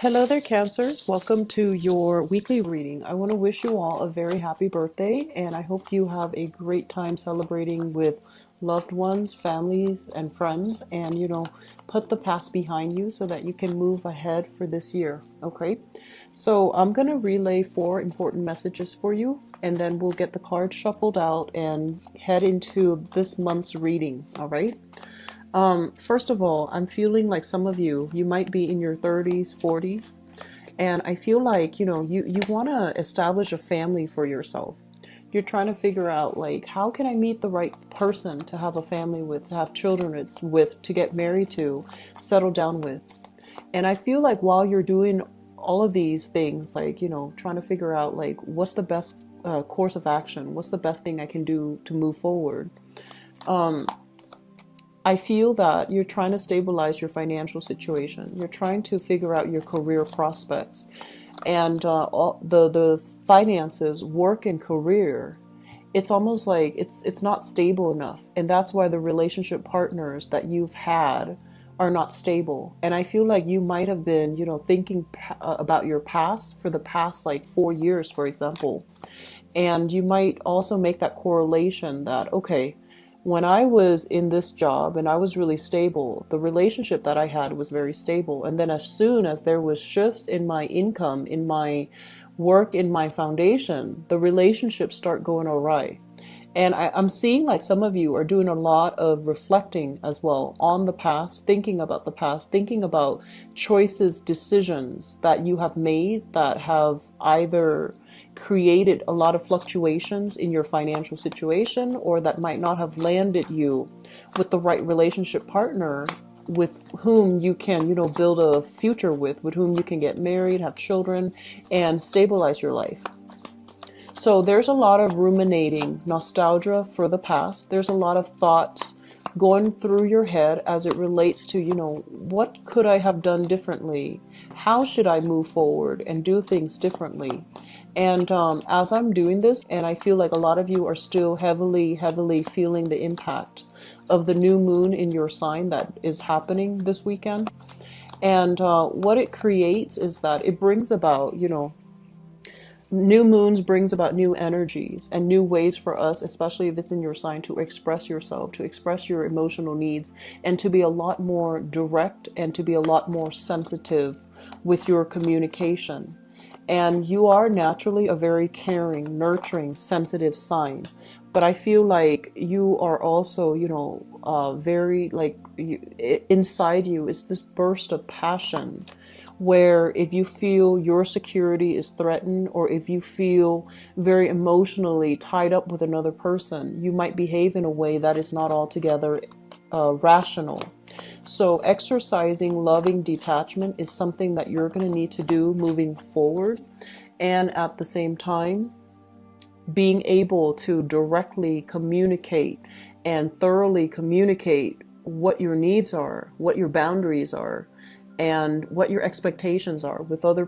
Hello there, Cancers. Welcome to your weekly reading. I want to wish you all a very happy birthday, and I hope you have a great time celebrating with loved ones, families, and friends, and put the past behind you so that you can move ahead for this year. Okay, so I'm going to relay four important messages for you, and then we'll get the cards shuffled out and head into this month's reading. All right. First of all, I'm feeling like some of you might be in your 30s, 40s, and I feel like, you want to establish a family for yourself. You're trying to figure out, like, how can I meet the right person to have a family with, to have children with, to get married to, settle down with. And I feel like while you're doing all of these things, like, trying to figure out, like, what's the best course of action, what's the best thing I can do to move forward. I feel that you're trying to stabilize your financial situation. You're trying to figure out your career prospects, and all the finances, work, and career. It's almost like it's not stable enough, and that's why the relationship partners that you've had are not stable. And I feel like you might have been, thinking about your past for the past like 4 years, for example, and you might also make that correlation that, okay, when I was in this job and I was really stable, the relationship that I had was very stable. And then as soon as there was shifts in my income, in my work, in my foundation, the relationships start going awry. And I'm seeing like some of you are doing a lot of reflecting as well on the past, thinking about the past, thinking about choices, decisions that you have made that have either created a lot of fluctuations in your financial situation, or that might not have landed you with the right relationship partner with whom you can, build a future with whom you can get married, have children, and stabilize your life. So there's a lot of ruminating, nostalgia for the past. There's a lot of thoughts going through your head as it relates to, what could I have done differently? How should I move forward and do things differently? And as I'm doing this, and I feel like a lot of you are still heavily, heavily feeling the impact of the new moon in your sign that is happening this weekend. And what it creates is that it brings about, new moons brings about new energies and new ways for us, especially if it's in your sign, to express yourself, to express your emotional needs, and to be a lot more direct and to be a lot more sensitive with your communication. And you are naturally a very caring, nurturing, sensitive sign. But I feel like you are also, very like inside you is this burst of passion where if you feel your security is threatened, or if you feel very emotionally tied up with another person, you might behave in a way that is not altogether rational. So exercising loving detachment is something that you're going to need to do moving forward. And at the same time, being able to directly communicate and thoroughly communicate what your needs are, what your boundaries are, and what your expectations are with other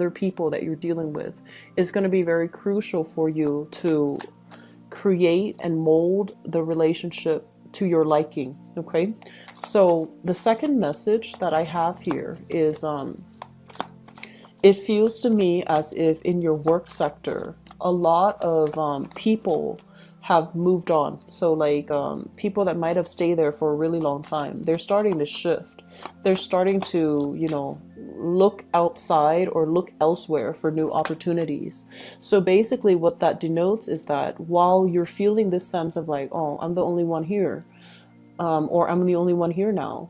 people that you're dealing with is going to be very crucial for you to create and mold the relationship to your liking. Okay, so the second message that I have here is it feels to me as if in your work sector a lot of people have moved on. So like people that might have stayed there for a really long time, they're starting to shift. They're starting to, look outside or look elsewhere for new opportunities. So basically what that denotes is that while you're feeling this sense of like, oh, I'm the only one here, or I'm the only one here now,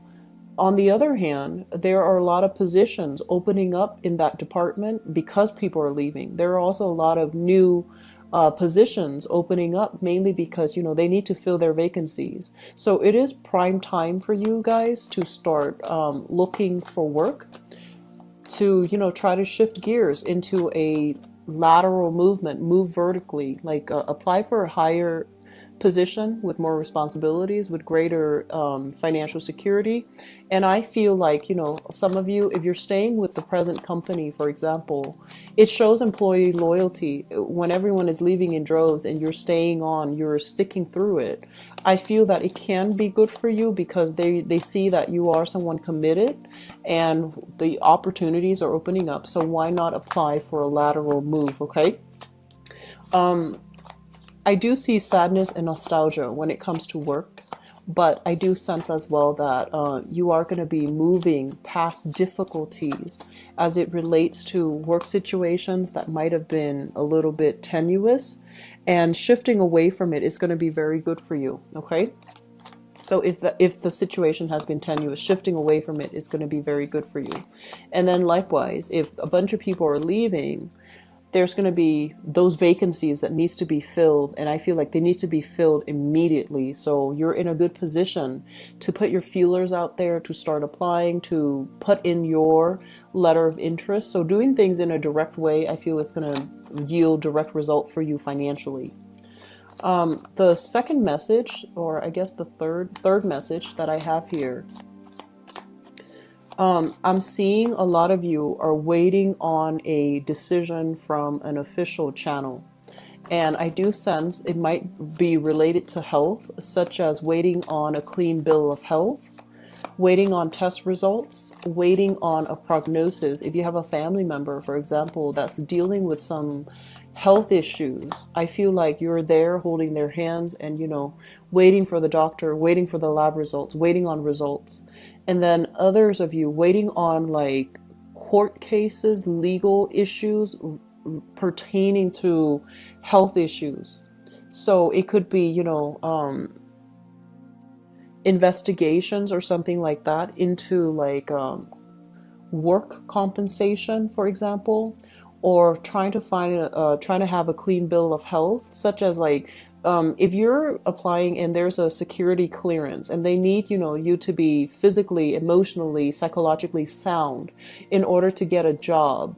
on the other hand, there are a lot of positions opening up in that department because people are leaving. There are also a lot of new positions opening up, mainly because they need to fill their vacancies. So it is prime time for you guys to start looking for work, to try to shift gears into a lateral movement, move vertically, like apply for a higher position with more responsibilities, with greater financial security. And I feel like, some of you, if you're staying with the present company, for example, it shows employee loyalty. When everyone is leaving in droves and you're staying on, you're sticking through it. I feel that it can be good for you because they see that you are someone committed and the opportunities are opening up. So why not apply for a lateral move, okay? I do see sadness and nostalgia when it comes to work, but I do sense as well that you are going to be moving past difficulties as it relates to work situations that might have been a little bit tenuous, and shifting away from it is going to be very good for you, okay? So if the situation has been tenuous, shifting away from it is going to be very good for you. And then likewise, if a bunch of people are leaving, there's going to be those vacancies that needs to be filled, and I feel like they need to be filled immediately. So you're in a good position to put your feelers out there, to start applying, to put in your letter of interest. So doing things in a direct way, I feel it's going to yield direct result for you financially. The second message, or I guess the third message that I have here, I'm seeing a lot of you are waiting on a decision from an official channel. And I do sense it might be related to health, such as waiting on a clean bill of health, waiting on test results, waiting on a prognosis. If you have a family member, for example, that's dealing with some health issues, I feel like you're there holding their hands and, waiting for the doctor, waiting for the lab results, waiting on results. And then others of you waiting on like court cases, legal issues pertaining to health issues. So it could be, investigations or something like that into like work compensation, for example, or trying to have a clean bill of health, such as like if you're applying and there's a security clearance and they need, you to be physically, emotionally, psychologically sound in order to get a job,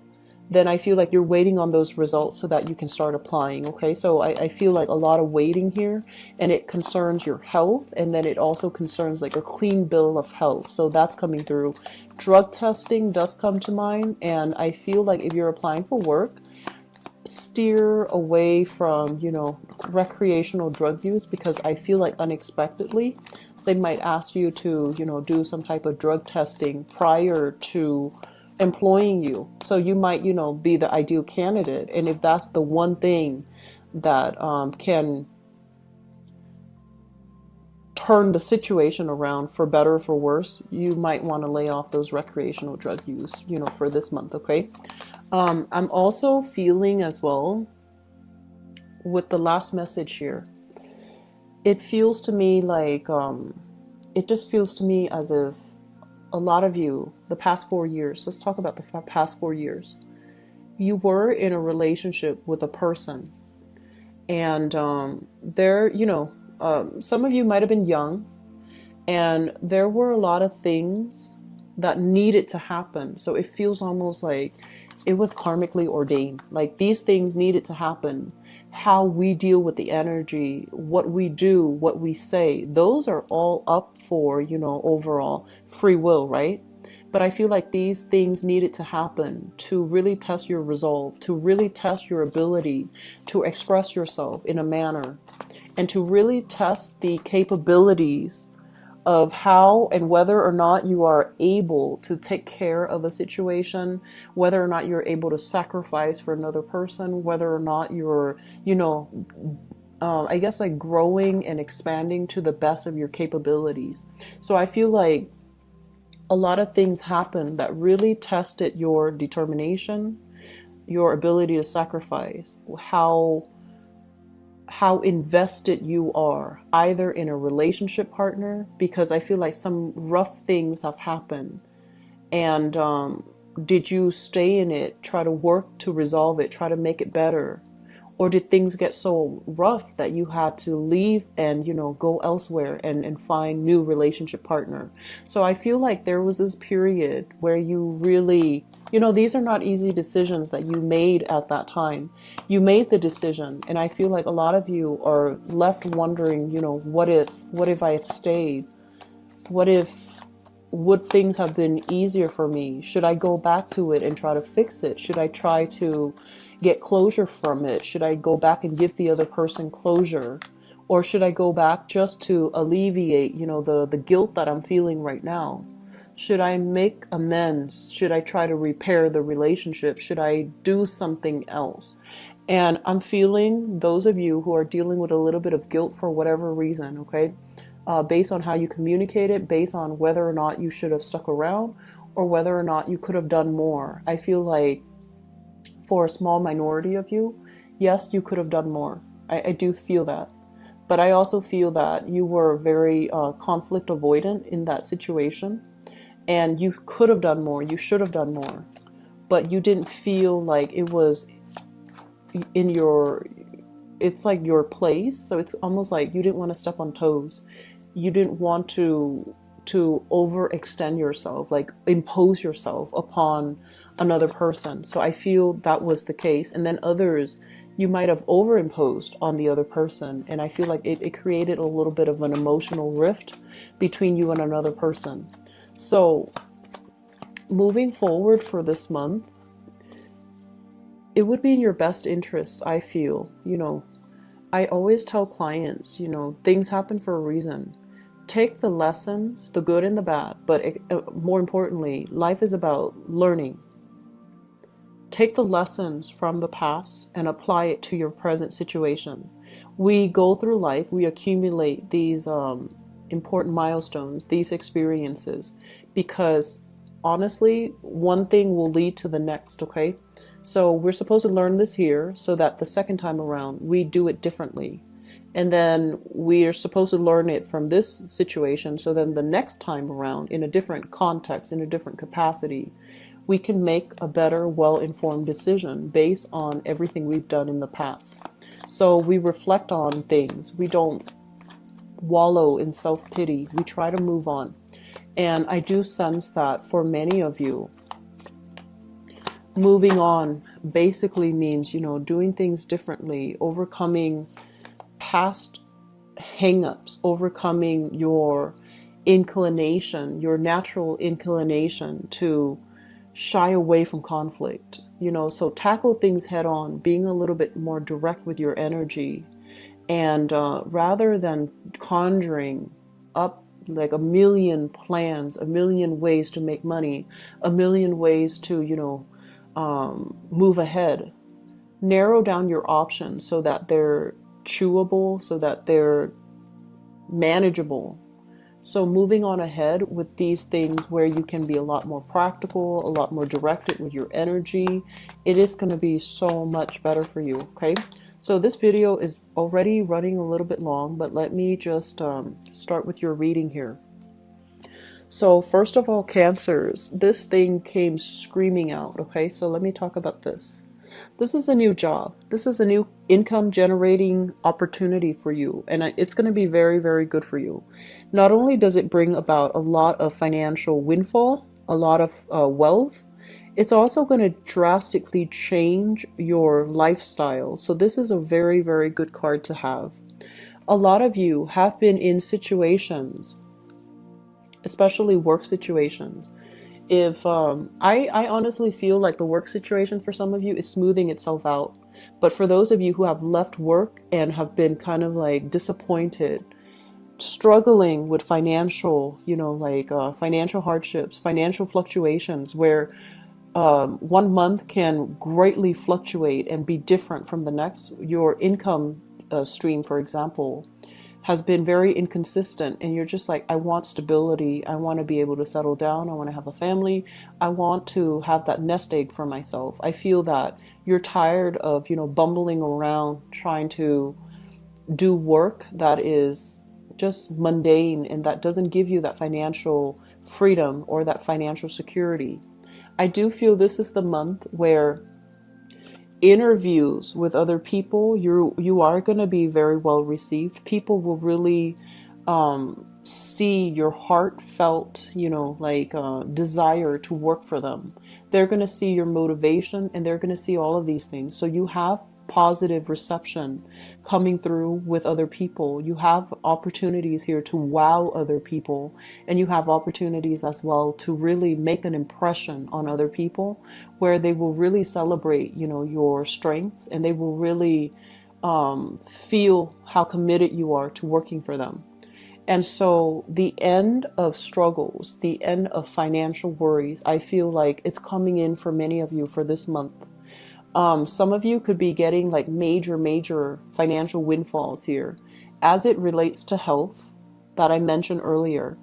then I feel like you're waiting on those results so that you can start applying. Okay, so I feel like a lot of waiting here, and it concerns your health, and then it also concerns like a clean bill of health. So that's coming through. Drug testing does come to mind, and I feel like if you're applying for work, steer away from, recreational drug use, because I feel like unexpectedly they might ask you to, do some type of drug testing prior to employing you. So you might, be the ideal candidate. And if that's the one thing that can turn the situation around for better or for worse, you might want to lay off those recreational drug use, for this month, okay? I'm also feeling as well with the last message here, it feels to me like, it just feels to me as if a lot of you, the past 4 years, let's talk about the past 4 years, you were in a relationship with a person, and some of you might have been young, and there were a lot of things that needed to happen. So it feels almost like it was karmically ordained. Like these things needed to happen. How we deal with the energy, what we do, what we say, those are all up for, overall free will, right? But I feel like these things needed to happen to really test your resolve, to really test your ability to express yourself in a manner, and to really test the capabilities of how and whether or not you are able to take care of a situation, whether or not you're able to sacrifice for another person, whether or not you're, I guess like growing and expanding to the best of your capabilities. So I feel like a lot of things happened that really tested your determination, your ability to sacrifice, how invested you are either in a relationship partner, because I feel like some rough things have happened, and did you stay in it, try to work to resolve it, try to make it better, or did things get so rough that you had to leave and go elsewhere and find new relationship partner? So I feel like there was this period where you really You know, these are not easy decisions that you made at that time. You made the decision, and I feel like a lot of you are left wondering, you know, what if I had stayed? What if, would things have been easier for me? Should I go back to it and try to fix it? Should I try to get closure from it? Should I go back and give the other person closure? Or should I go back just to alleviate, you know, the guilt that I'm feeling right now? Should I make amends? Should I try to repair the relationship? Should I do something else? And I'm feeling those of you who are dealing with a little bit of guilt for whatever reason, okay? Based on how you communicate it, based on whether or not you should have stuck around or whether or not you could have done more. I feel like for a small minority of you, yes, you could have done more. I do feel that. But I also feel that you were very conflict avoidant in that situation. And you could have done more, you should have done more, but you didn't feel like it was in your, it's like your place. So it's almost like you didn't want to step on toes. You didn't want to overextend yourself, like impose yourself upon another person. So I feel that was the case. And then others, you might have overimposed on the other person. And I feel like it created a little bit of an emotional rift between you and another person. So moving forward for this month, it would be in your best interest, I feel. You know, I always tell clients, you know, things happen for a reason. Take the lessons, the good and the bad, but more importantly, life is about learning. Take the lessons from the past and apply it to your present situation. We go through life, we accumulate these important milestones, these experiences, because honestly, one thing will lead to the next, okay? So we're supposed to learn this here so that the second time around we do it differently. And then we are supposed to learn it from this situation so then the next time around, in a different context, in a different capacity, we can make a better, well-informed decision based on everything we've done in the past. So we reflect on things. We don't wallow in self-pity. We try to move on. And I do sense that for many of you, moving on basically means, you know, doing things differently, overcoming past hang-ups, overcoming your inclination, your natural inclination to shy away from conflict. You know, so tackle things head on, being a little bit more direct with your energy. And rather than conjuring up like a million plans, a million ways to make money, a million ways to, you know, move ahead, narrow down your options so that they're chewable, so that they're manageable. So moving on ahead with these things where you can be a lot more practical, a lot more directed with your energy, it is going to be so much better for you, okay? So this video is already running a little bit long, but let me just start with your reading here. So first of all, Cancers, this thing came screaming out, okay? So let me talk about this. This is a new job. This is a new income generating opportunity for you. And it's going to be very, very good for you. Not only does it bring about a lot of financial windfall, a lot of wealth, it's also going to drastically change your lifestyle. So this is a very, very good card to have. A lot of you have been in situations, especially work situations. If I honestly feel like the work situation for some of you is smoothing itself out. But for those of you who have left work and have been kind of like disappointed, struggling with financial, you know, like financial hardships, financial fluctuations, where 1 month can greatly fluctuate and be different from the next. Your income stream, for example, has been very inconsistent, and you're just like, I want stability. I want to be able to settle down. I want to have a family. I want to have that nest egg for myself. I feel that you're tired of, you know, bumbling around trying to do work that is just mundane and that doesn't give you that financial freedom or that financial security. I do feel this is the month where interviews with other people, you are going to be very well received. People will really see your heartfelt, desire to work for them. They're going to see your motivation, and they're going to see all of these things. So you have positive reception coming through with other people. You have opportunities here to wow other people, and you have opportunities as well to really make an impression on other people, where they will really celebrate, your strengths, and they will really feel how committed you are to working for them. And so the end of struggles, the end of financial worries, I feel like it's coming in for many of you for this month. Some of you could be getting like major financial windfalls here as it relates to health that I mentioned earlier.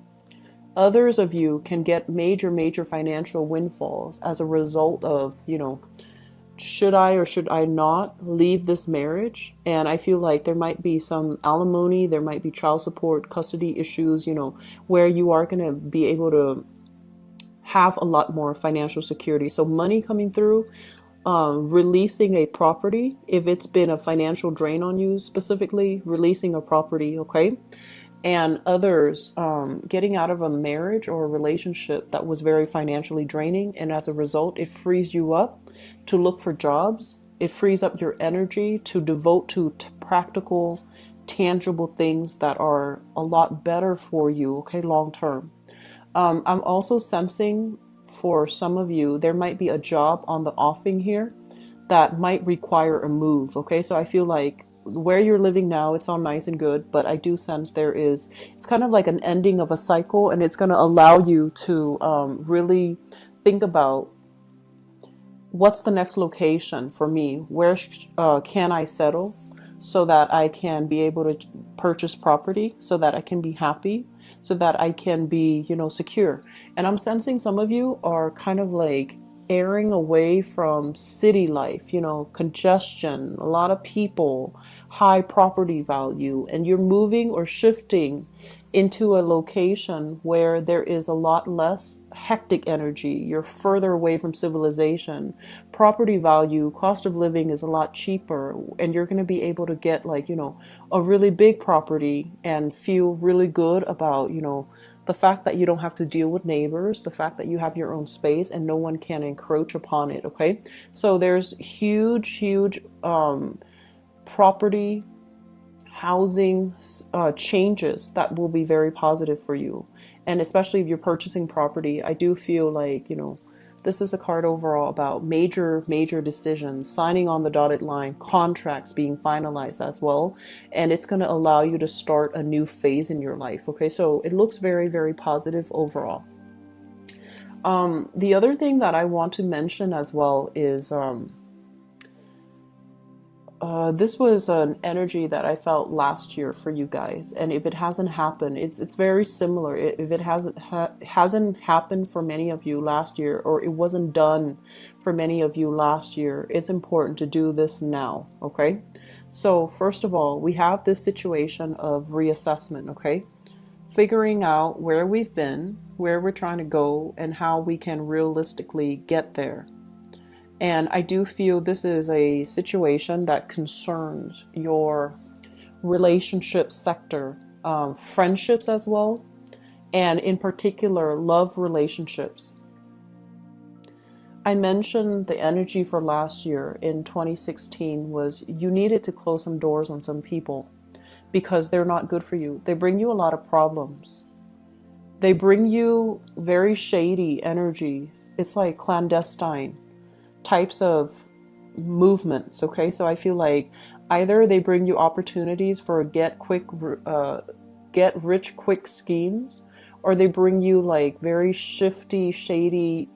Others of you can get major financial windfalls as a result of, should I or should I not leave this marriage? And I feel like there might be some alimony, there might be child support, custody issues, where you are going to be able to have a lot more financial security. So money coming through, releasing a property, if it's been a financial drain on you, specifically releasing a property, okay? And others getting out of a marriage or a relationship that was very financially draining, and as a result it frees you up to look for jobs. It frees up your energy to devote to practical, tangible things that are a lot better for you, okay, long term. I'm also sensing for some of you there might be a job on the offing here that might require a move, okay? So I feel like where you're living now, it's all nice and good, but I do sense it's kind of like an ending of a cycle, and it's going to allow you to really think about what's the next location for me? Where can I settle so that I can be able to purchase property, so that I can be happy, so that I can be, secure. And I'm sensing some of you are kind of like airing away from city life, congestion, a lot of people, high property value, and you're moving or shifting into a location where there is a lot less hectic energy. You're further away from civilization. Property value, cost of living is a lot cheaper, and you're going to be able to get a really big property and feel really good about, the fact that you don't have to deal with neighbors, the fact that you have your own space and no one can encroach upon it, okay? So there's huge property, housing changes that will be very positive for you. And especially if you're purchasing property, I do feel like, this is a card overall about major decisions, signing on the dotted line, contracts being finalized as well. And it's going to allow you to start a new phase in your life. Okay, so it looks very positive overall. The other thing that I want to mention as well is this was an energy that I felt last year for you guys, and if it hasn't happened, it's very similar. If it hasn't happened for many of you last year, or it wasn't done for many of you last year, it's important to do this now, okay? So first of all, we have this situation of reassessment, okay? Figuring out where we've been, where we're trying to go, and how we can realistically get there. And I do feel this is a situation that concerns your relationship sector, friendships as well, and in particular, love relationships. I mentioned the energy for last year in 2016 was you needed to close some doors on some people because they're not good for you. They bring you a lot of problems. They bring you very shady energies. It's like clandestine types of movements, okay? So I feel like either they bring you opportunities for get rich quick schemes, or they bring you like very shifty, shady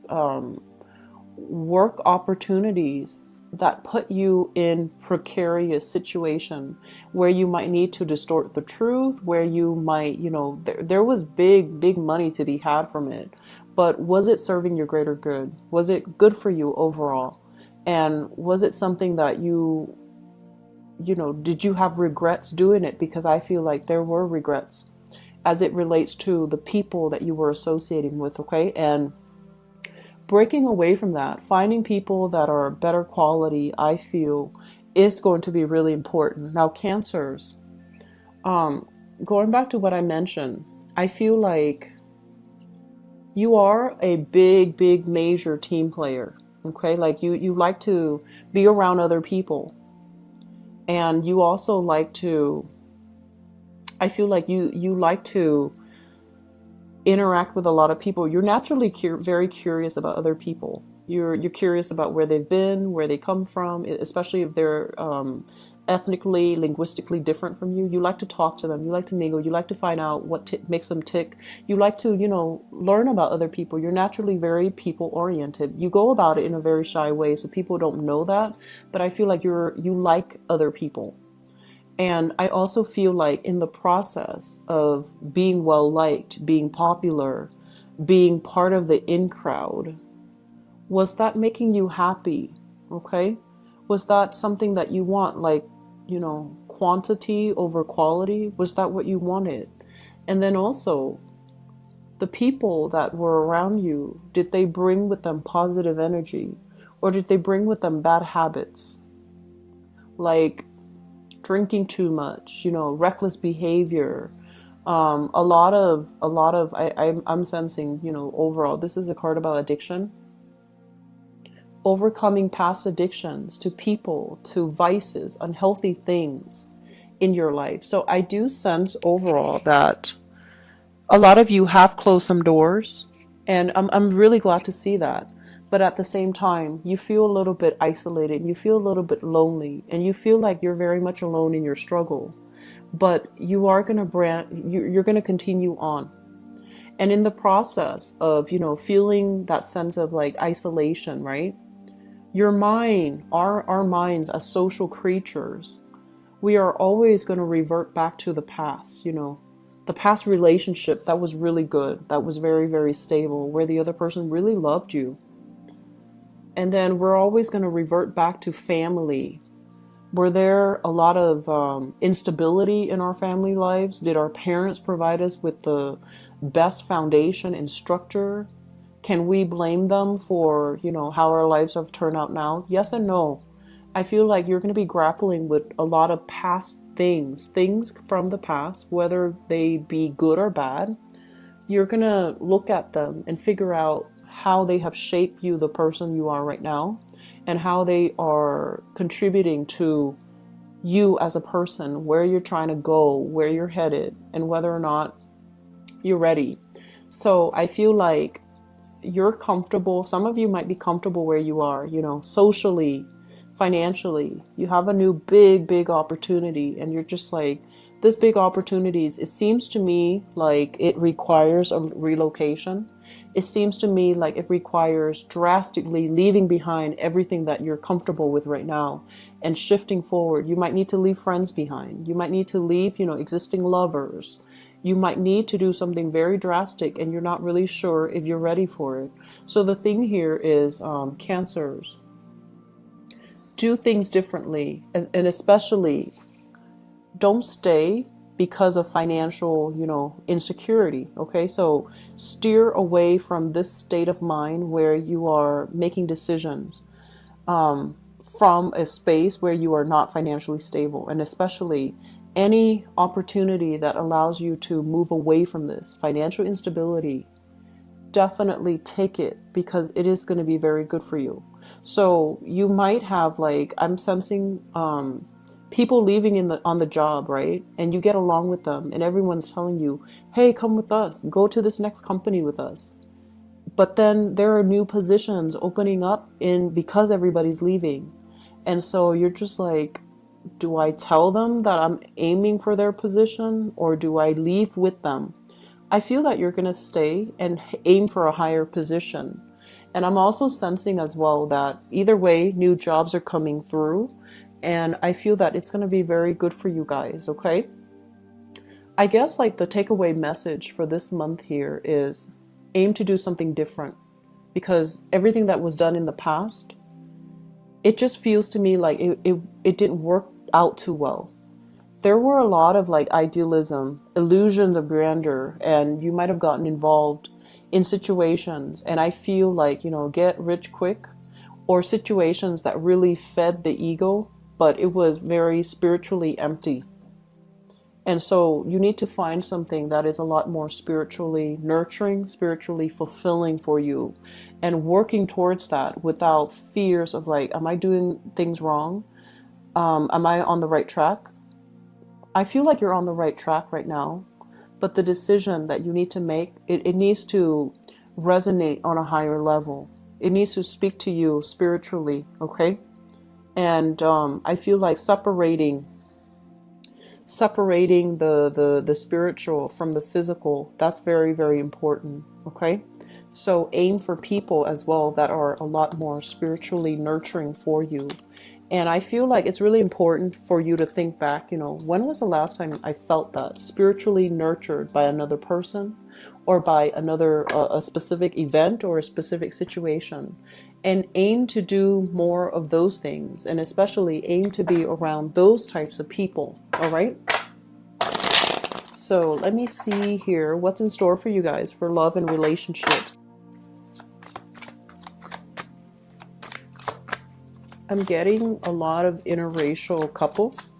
work opportunities that put you in precarious situation where you might need to distort the truth, where you might, there was big money to be had from it. But was it serving your greater good? Was it good for you overall? And was it something that did you have regrets doing it? Because I feel like there were regrets as it relates to the people that you were associating with, okay? And breaking away from that, finding people that are better quality, I feel, is going to be really important. Now, Cancers, going back to what I mentioned, I feel like you are a big, big, major team player. Okay, like you like to be around other people, and you also like to. I feel like you like to interact with a lot of people. You're naturally very curious about other people. You're curious about where they've been, where they come from, especially if they're ethnically, linguistically different from you. You like to talk to them. You like to mingle. You like to find out what makes them tick. You like to, learn about other people. You're naturally very people oriented. You go about it in a very shy way, so people don't know that. But I feel like you like other people. And I also feel like in the process of being well liked, being popular, being part of the in crowd, was that making you happy? Okay? Was that something that you want, like, quantity over quality? Was that what you wanted? And then also, the people that were around you, did they bring with them positive energy? Or did they bring with them bad habits? Like drinking too much, reckless behavior. I'm sensing, overall, this is a card about addiction. Overcoming past addictions to people, to vices, unhealthy things in your life. So I do sense overall that a lot of you have closed some doors, and I'm really glad to see that. But at the same time, you feel a little bit isolated, you feel a little bit lonely, and you feel like you're very much alone in your struggle. But you are going to you're going to continue on. And in the process of, feeling that sense of like isolation, right? Your mind, our minds as social creatures, we are always going to revert back to the past, the past relationship that was really good, that was very, very stable, where the other person really loved you. And then we're always going to revert back to family. Were there a lot of instability in our family lives? Did our parents provide us with the best foundation and structure? Can we blame them for, how our lives have turned out now? Yes and no. I feel like you're going to be grappling with a lot of past things from the past, whether they be good or bad. You're going to look at them and figure out how they have shaped you, the person you are right now, and how they are contributing to you as a person, where you're trying to go, where you're headed, and whether or not you're ready. So I feel like you're comfortable. Some of you might be comfortable where you are, socially, financially. You have a new big, big opportunity, and you're just like, this big opportunities, it seems to me like it requires a relocation. It seems to me like it requires drastically leaving behind everything that you're comfortable with right now and shifting forward. You might need to leave friends behind. You might need to leave, existing lovers. You might need to do something very drastic, and you're not really sure if you're ready for it. So the thing here is, Cancers, do things differently, and especially don't stay because of financial, insecurity. Okay, so steer away from this state of mind where you are making decisions from a space where you are not financially stable, and especially any opportunity that allows you to move away from this financial instability. Definitely take it, because it is going to be very good for you. So you might have, like, I'm sensing people leaving on the job, right? And you get along with them, and everyone's telling you, hey, come with us, go to this next company with us. But then there are new positions opening up because everybody's leaving. And so you're just like, do I tell them that I'm aiming for their position, or do I leave with them? I feel that you're going to stay and aim for a higher position. And I'm also sensing as well that either way, new jobs are coming through. And I feel that it's going to be very good for you guys, okay? I guess like the takeaway message for this month here is aim to do something different, because everything that was done in the past, it just feels to me like it didn't work out too well. There were a lot of like idealism, illusions of grandeur, and you might have gotten involved in situations, and I feel like, get rich quick, or situations that really fed the ego, but it was very spiritually empty. And so you need to find something that is a lot more spiritually nurturing, spiritually fulfilling for you, and working towards that without fears of like, am I doing things wrong? Am I on the right track? I feel like you're on the right track right now, but the decision that you need to make, it needs to resonate on a higher level. It needs to speak to you spiritually, okay? And I feel like separating the spiritual from the physical, that's very, very important, okay? So aim for people as well that are a lot more spiritually nurturing for you. And I feel like it's really important for you to think back, when was the last time I felt that spiritually nurtured by another person or by another, a specific event or a specific situation? And aim to do more of those things, and especially aim to be around those types of people, all right? So let me see here what's in store for you guys for love and relationships. I'm getting a lot of interracial couples,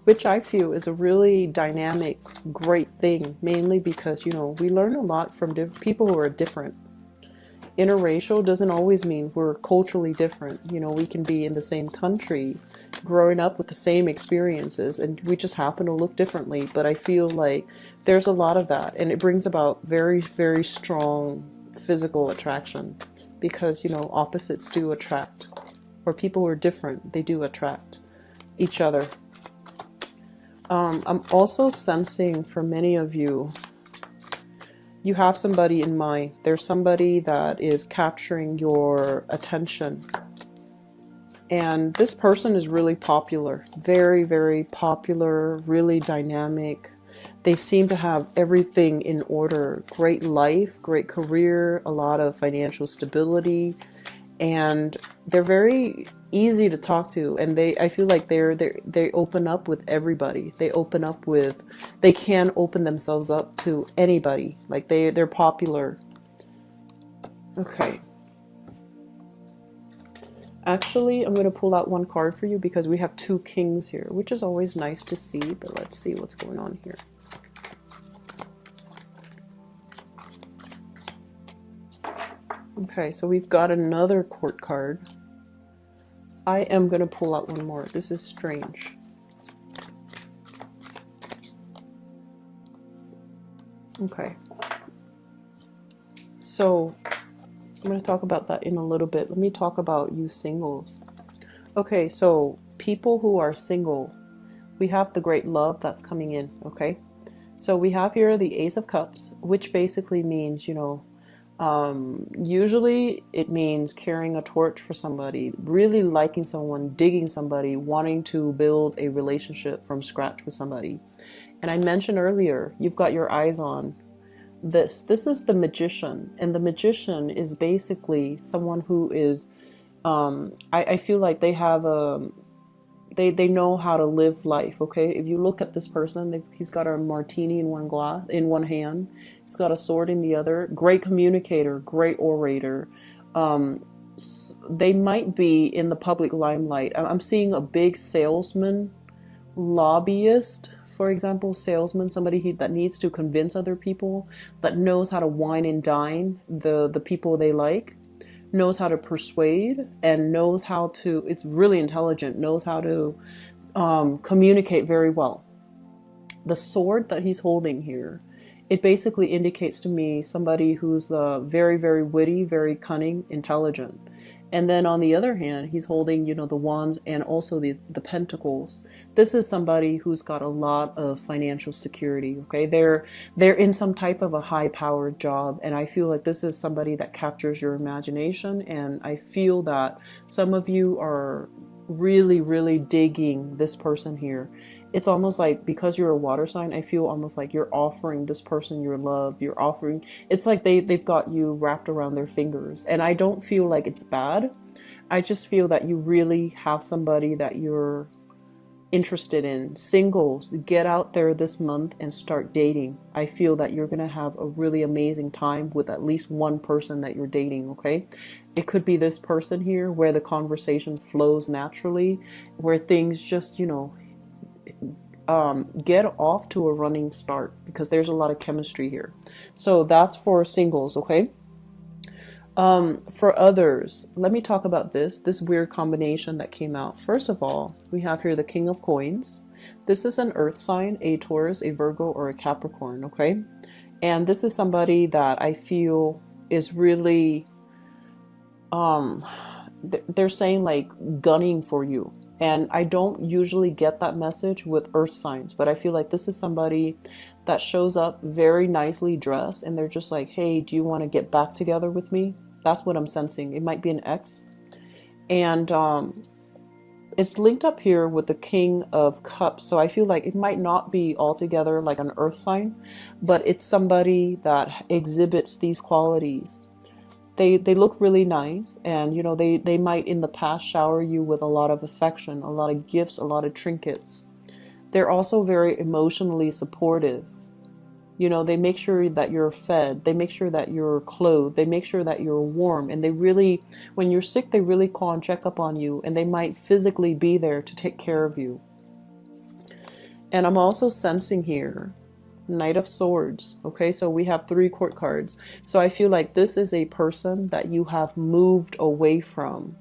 which I feel is a really dynamic, great thing, mainly because, we learn a lot from people who are different. Interracial doesn't always mean we're culturally different. We can be in the same country, growing up with the same experiences, and we just happen to look differently. But I feel like there's a lot of that, and it brings about very, very strong physical attraction because, opposites do attract, or people who are different, they do attract each other. I'm also sensing for many of you, you have somebody in mind. There's somebody that is capturing your attention. And this person is really popular, very, very popular, really dynamic. They seem to have everything in order. Great life, great career, a lot of financial stability. And they're very easy to talk to, and I feel like they open up with everybody. They can open themselves up to anybody. Like they're popular. Okay. Actually, I'm going to pull out one card for you because we have two kings here, which is always nice to see, but let's see what's going on here. Okay, so we've got another court card. I am going to pull out one more. This is strange. Okay. So, I'm going to talk about that in a little bit. Let me talk about you singles. Okay, so people who are single, we have the great love that's coming in, okay? So we have here the Ace of Cups, which basically means, usually it means carrying a torch for somebody, really liking someone, digging somebody, wanting to build a relationship from scratch with somebody. And I mentioned earlier, you've got your eyes on this. This is the Magician, and the Magician is basically someone who is, I feel like they have they know how to live life, okay? If you look at this person, he's got a martini in one hand, he's got a sword in the other. Great communicator, great orator. They might be in the public limelight. I'm seeing a big salesman, lobbyist, for example, salesman, somebody that needs to convince other people, that knows how to wine and dine the people they like, knows how to persuade, and knows how to, it's really intelligent, knows how to communicate very well. The sword that he's holding here, it basically indicates to me somebody who's very, very witty, very cunning, intelligent. And then on the other hand, he's holding, the wands and also the pentacles. This is somebody who's got a lot of financial security, okay? They're in some type of a high-powered job, and I feel like this is somebody that captures your imagination, and I feel that some of you are really, really digging this person here. It's almost like, because you're a water sign, I feel almost like you're offering this person your love. It's like they've got you wrapped around their fingers. And I don't feel like it's bad. I just feel that you really have somebody that you're interested in. Singles, get out there this month and start dating. I feel that you're going to have a really amazing time with at least one person that you're dating, okay? It could be this person here where the conversation flows naturally, where things just, get off to a running start, because there's a lot of chemistry here. So that's for singles, okay? For others, let me talk about this weird combination that came out. First of all, we have here the King of Coins. This is an earth sign, a Taurus, a Virgo, or a Capricorn, okay? And this is somebody that I feel is really, they're saying like gunning for you. And I don't usually get that message with earth signs, but I feel like this is somebody that shows up very nicely dressed and they're just like, hey, do you want to get back together with me? That's what I'm sensing. It might be an ex. And it's linked up here with the King of Cups. So I feel like it might not be altogether like an earth sign, but it's somebody that exhibits these qualities. They look really nice, and you know, they might in the past shower you with a lot of affection, a lot of gifts, a lot of trinkets. They're also very emotionally supportive. You know, they make sure that you're fed, they make sure that you're clothed, they make sure that you're warm, and they really, when you're sick, they really call and check up on you, and they might physically be there to take care of you. And I'm also sensing here Knight of Swords. Okay, so we have 3 court cards. So I feel like this is a person that you have moved away from.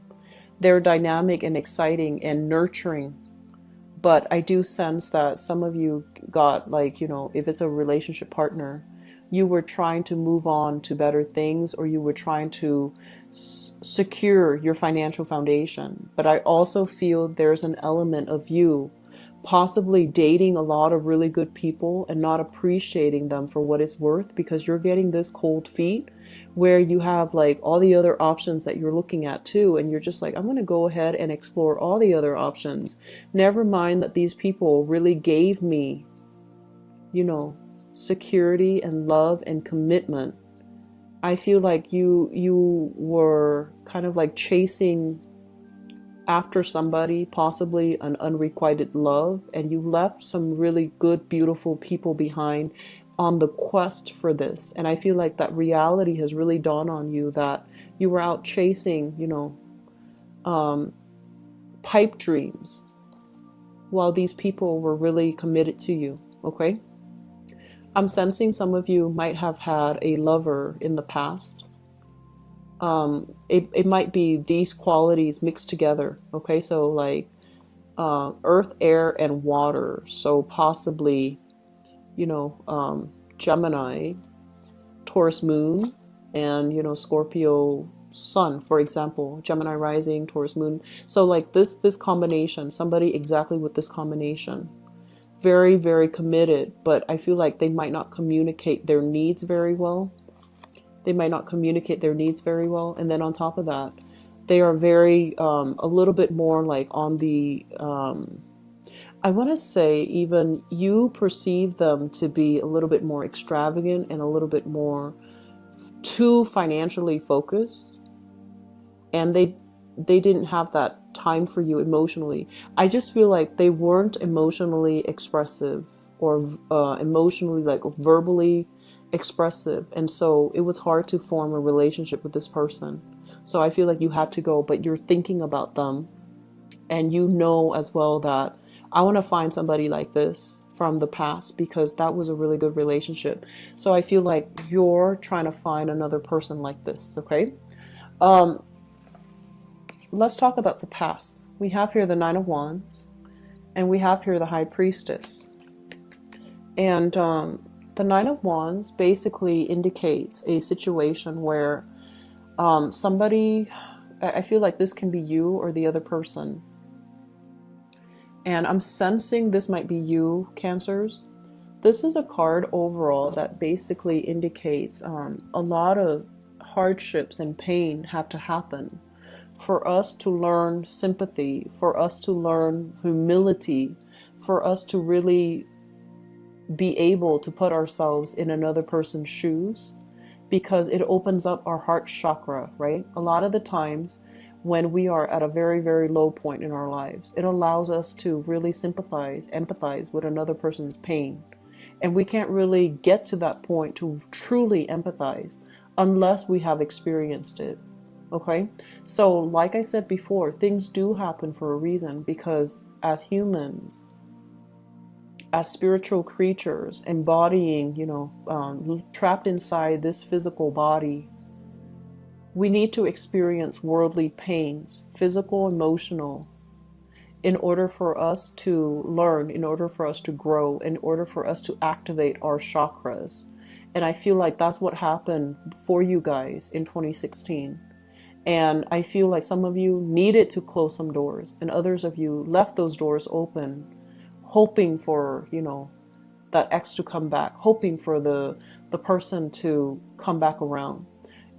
They're dynamic and exciting and nurturing. But I do sense that some of you got, like, you know, if it's a relationship partner, you were trying to move on to better things, or you were trying to secure your financial foundation. But I also feel there's an element of you possibly dating a lot of really good people and not appreciating them for what it's worth, because you're getting this cold feet where you have like all the other options that you're looking at too, and you're just like, I'm going to go ahead and explore all the other options, never mind that these people really gave me, you know, security and love and commitment. I feel like you were kind of like chasing after somebody, possibly an unrequited love, and you left some really good, beautiful people behind on the quest for this. And I feel like that reality has really dawned on you, that you were out chasing, you know, pipe dreams, while these people were really committed to you, okay? I'm sensing some of you might have had a lover in the past. It might be these qualities mixed together, okay? So like earth, air, and water. So possibly, you know, Gemini, Taurus moon, and, you know, Scorpio sun, for example. Gemini rising, Taurus moon. So like this combination, somebody exactly with this combination. Very, very committed, but I feel like they might not communicate their needs very well. They might not communicate their needs very well. And then on top of that, they are very, a little bit more like on the, I want to say even you perceive them to be a little bit more extravagant and a little bit more too financially focused. And they didn't have that time for you emotionally. I just feel like they weren't emotionally expressive, or emotionally, like verbally expressive, and so it was hard to form a relationship with this person. So I feel like you had to go, but you're thinking about them, and you know as well that I want to find somebody like this from the past, because that was a really good relationship. So I feel like you're trying to find another person like this, okay? Let's talk about the past. We have here the Nine of Wands, and we have here the High Priestess. And the Nine of Wands basically indicates a situation where somebody, I feel like this can be you or the other person. And I'm sensing this might be you, Cancers. This is a card overall that basically indicates a lot of hardships and pain have to happen for us to learn sympathy, for us to learn humility, for us to really be able to put ourselves in another person's shoes, because it opens up our heart chakra, right? A lot of the times when we are at a very, very low point in our lives, it allows us to really sympathize, empathize with another person's pain. And we can't really get to that point to truly empathize unless we have experienced it. Okay? So like I said before, things do happen for a reason, because as humans, as spiritual creatures embodying, trapped inside this physical body, we need to experience worldly pains, physical, emotional, in order for us to learn, in order for us to grow, in order for us to activate our chakras. And I feel like that's what happened for you guys in 2016. And I feel like some of you needed to close some doors, and others of you left those doors open, hoping for, that ex to come back, hoping for the person to come back around.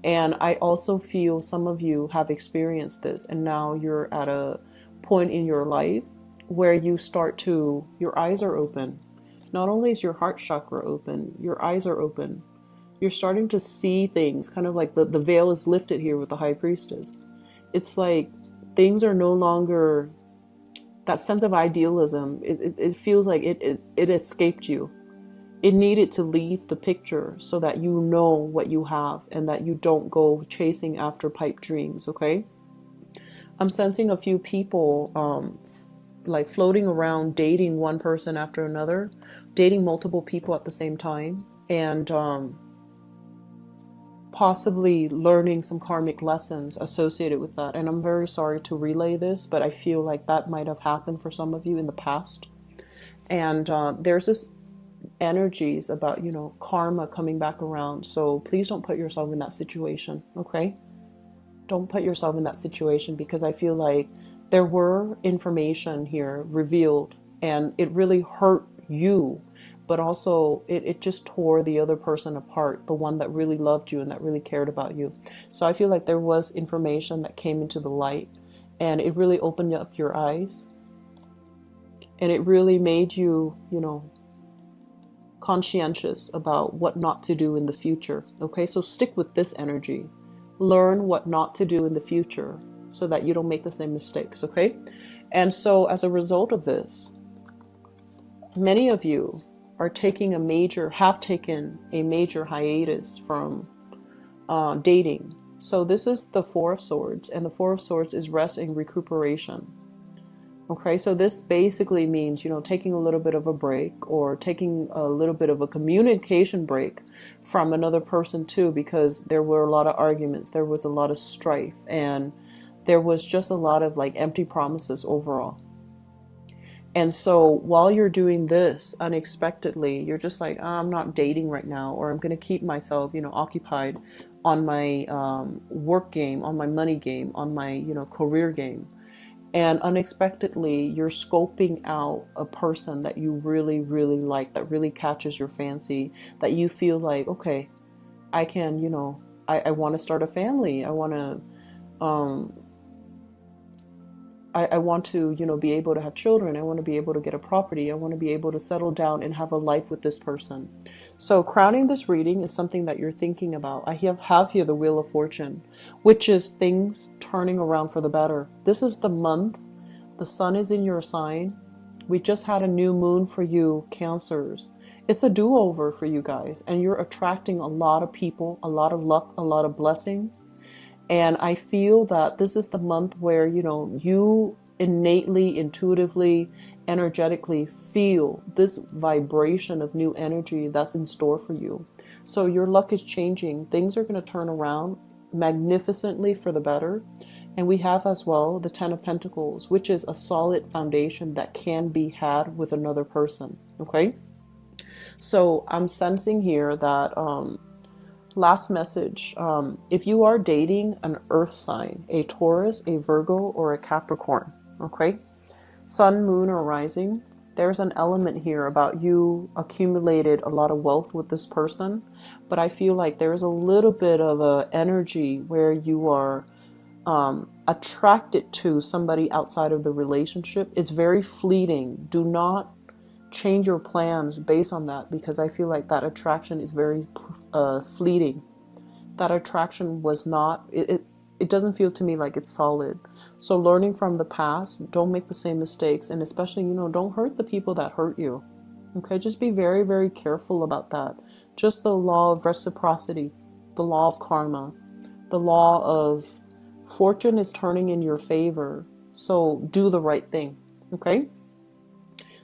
And I also feel some of you have experienced this, and now you're at a point in your life where your eyes are open. Not only is your heart chakra open, your eyes are open. You're starting to see things, kind of like the veil is lifted here with the High Priestess. It's like things are no longer that sense of idealism. It feels like it escaped you. It needed to leave the picture so that you know what you have and that you don't go chasing after pipe dreams, okay? I'm sensing a few people like floating around, dating one person after another, dating multiple people at the same time, and possibly learning some karmic lessons associated with that. And I'm very sorry to relay this, but I feel like that might have happened for some of you in the past. And there's this energies about, karma coming back around. So please don't put yourself in that situation, okay? Don't put yourself in that situation, because I feel like there were information here revealed and it really hurt you, but also it just tore the other person apart, the one that really loved you and that really cared about you. So I feel like there was information that came into the light, and it really opened up your eyes, and it really made you, conscientious about what not to do in the future. Okay, so stick with this energy. Learn what not to do in the future so that you don't make the same mistakes, okay? And so as a result of this, many of you have taken a major hiatus from dating. So this is the Four of Swords, and the Four of Swords is rest and recuperation. Okay, so this basically means, taking a little bit of a break, or taking a little bit of a communication break from another person too, because there were a lot of arguments, there was a lot of strife, and there was just a lot of like empty promises overall. And so while you're doing this, unexpectedly, you're just like, I'm not dating right now, or I'm going to keep myself, occupied on my work game, on my money game, on my, career game. And unexpectedly, you're scoping out a person that you really, really like, that really catches your fancy, that you feel like, okay, I can, I want to start a family. I want to, I want to, be able to have children. I want to be able to get a property. I want to be able to settle down and have a life with this person. So crowning this reading is something that you're thinking about. I have here the Wheel of Fortune, which is things turning around for the better. This is the month. The sun is in your sign. We just had a new moon for you, Cancers. It's a do-over for you guys, and you're attracting a lot of people, a lot of luck, a lot of blessings. And I feel that this is the month where, you innately, intuitively, energetically feel this vibration of new energy that's in store for you. So your luck is changing. Things are going to turn around magnificently for the better. And we have as well the Ten of Pentacles, which is a solid foundation that can be had with another person. Okay? So I'm sensing here that last message, if you are dating an earth sign, a Taurus, a Virgo, or a Capricorn, okay, sun, moon, or rising, there's an element here about you accumulated a lot of wealth with this person, but I feel like there's a little bit of a energy where you are attracted to somebody outside of the relationship. It's very fleeting. Do not change your plans based on that, because I feel like that attraction is very fleeting. That attraction was not, it doesn't feel to me like it's solid. So learning from the past, don't make the same mistakes, and especially, don't hurt the people that hurt you. Okay, just be very, very careful about that. Just the law of reciprocity, the law of karma, the law of fortune is turning in your favor. So do the right thing. Okay?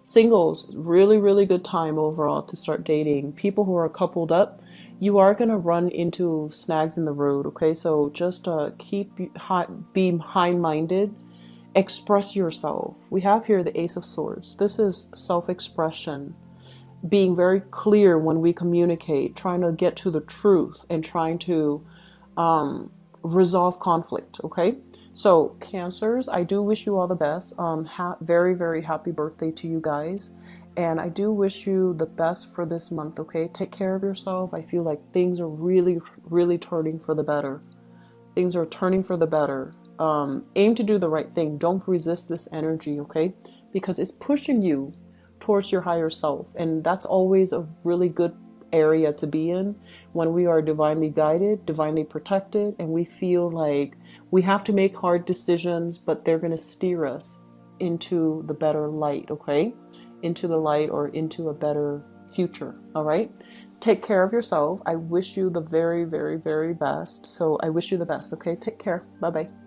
Singles, really, really good time overall to start dating. People who are coupled up, you are going to run into snags in the road, okay? So just be high-minded, express yourself. We have here the Ace of Swords. This is self-expression, being very clear when we communicate, trying to get to the truth and trying to resolve conflict, okay? So Cancers, I do wish you all the best. Very, very happy birthday to you guys. And I do wish you the best for this month, okay? Take care of yourself. I feel like things are really, really turning for the better. Things are turning for the better. Aim to do the right thing. Don't resist this energy, okay? Because it's pushing you towards your higher self. And that's always a really good area to be in when we are divinely guided, divinely protected, and we feel like we have to make hard decisions, but they're going to steer us into the better light, okay? Into the light or into a better future, all right? Take care of yourself. I wish you the very, very, very best. So I wish you the best, okay? Take care. Bye-bye.